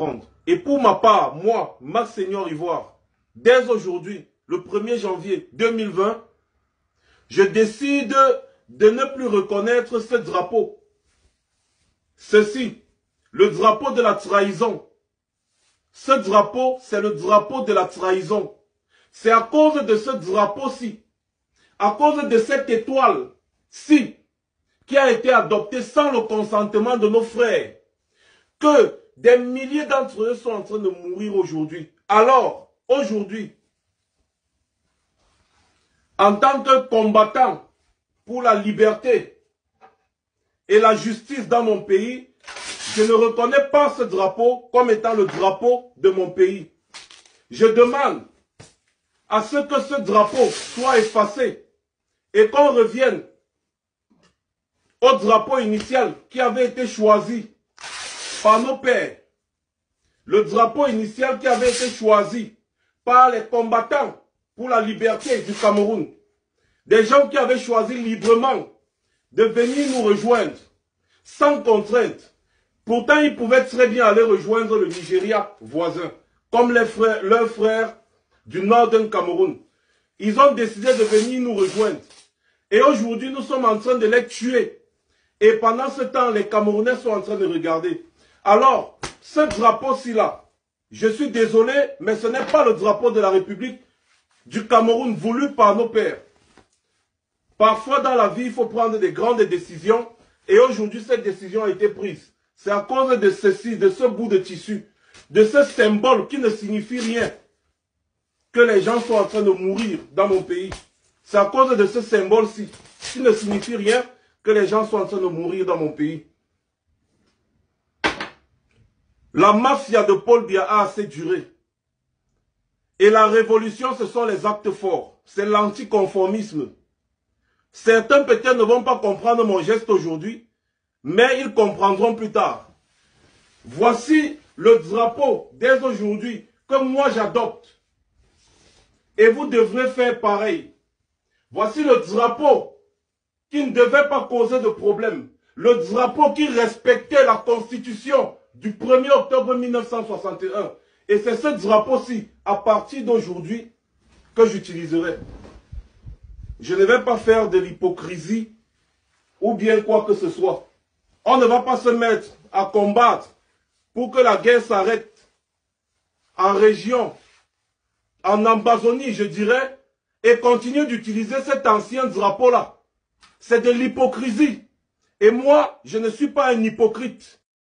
prendre. Et pour ma part, moi, Max Seigneur Ivoire, dès aujourd'hui, le 1er janvier 2020, je décide de ne plus reconnaître ce drapeau. Ceci, le drapeau de la trahison. Ce drapeau, c'est le drapeau de la trahison. C'est à cause de ce drapeau-ci, à cause de cette étoile-ci, qui a été adoptée sans le consentement de nos frères, que des milliers d'entre eux sont en train de mourir aujourd'hui. Alors, aujourd'hui, en tant que combattant pour la liberté et la justice dans mon pays, je ne reconnais pas ce drapeau comme étant le drapeau de mon pays. Je demande à ce que ce drapeau soit effacé et qu'on revienne au drapeau initial qui avait été choisi par nos pères. Le drapeau initial qui avait été choisi par les combattants pour la liberté du Cameroun. Des gens qui avaient choisi librement de venir nous rejoindre sans contrainte. Pourtant, ils pouvaient très bien aller rejoindre le Nigeria voisin, comme leurs frères du Northern Cameroun. Ils ont décidé de venir nous rejoindre. Et aujourd'hui, nous sommes en train de les tuer. Et pendant ce temps, les Camerounais sont en train de regarder. Alors, ce drapeau-ci là, je suis désolé, mais ce n'est pas le drapeau de la République du Cameroun voulu par nos pères. Parfois dans la vie, il faut prendre des grandes décisions. Et aujourd'hui, cette décision a été prise. C'est à cause de ceci, de ce bout de tissu, de ce symbole qui ne signifie rien, que les gens sont en train de mourir dans mon pays. C'est à cause de ce symbole-ci, qui ne signifie rien, que les gens sont en train de mourir dans mon pays. La mafia de Paul Biya a assez duré. Et la révolution, ce sont les actes forts. C'est l'anticonformisme. Certains peut-être ne vont pas comprendre mon geste aujourd'hui, mais ils comprendront plus tard. Voici le drapeau dès aujourd'hui que moi j'adopte. Et vous devrez faire pareil. Voici le drapeau qui ne devait pas causer de problème. Le drapeau qui respectait la Constitution du 1er octobre 1961. Et c'est ce drapeau-ci, à partir d'aujourd'hui, que j'utiliserai. Je ne vais pas faire de l'hypocrisie ou bien quoi que ce soit. On ne va pas se mettre à combattre pour que la guerre s'arrête en région, en Amazonie, je dirais, et continuer d'utiliser cet ancien drapeau-là. C'est de l'hypocrisie. Et moi, je ne suis pas un hypocrite.